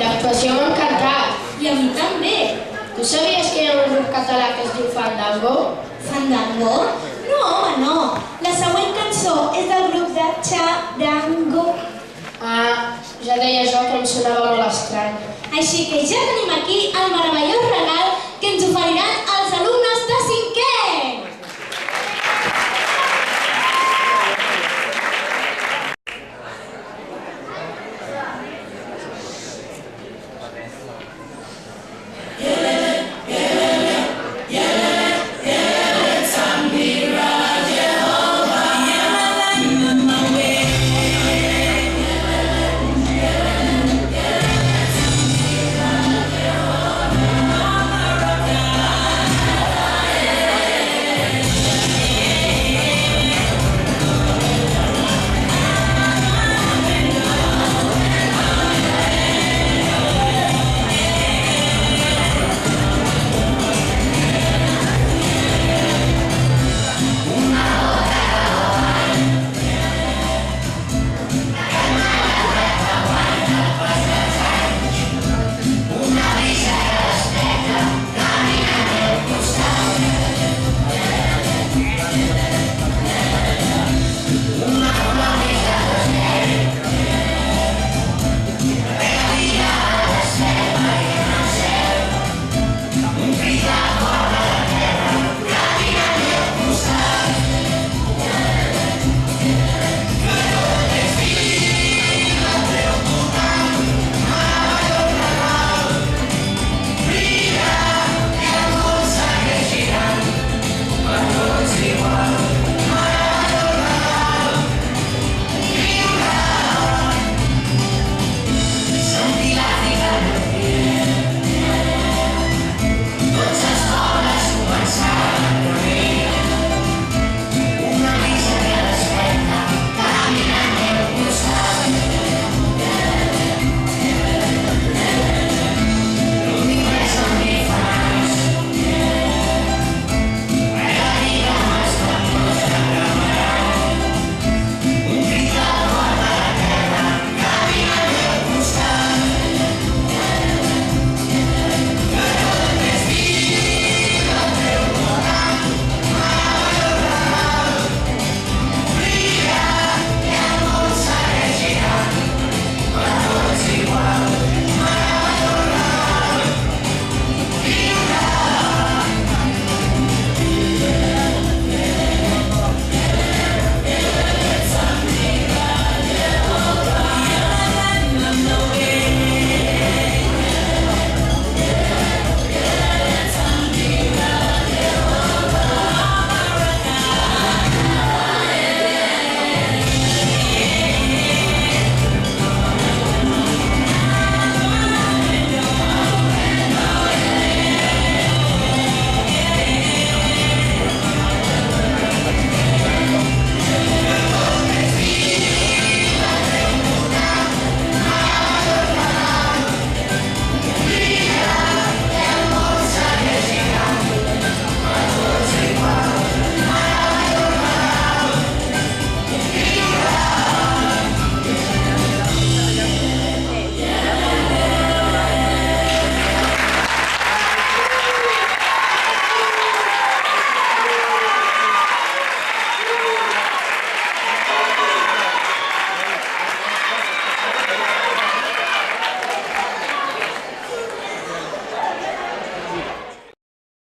L'actuació m'ha encantat. I a mi també. Tu sabies que hi ha un grup català que es diu Fandango? Fandango? No, home, no. La següent cançó és del grup de Charango. Ah, ja deia jo que em sonava molt estrany. Així que ja tenim aquí el meravellós regal que ens oferiran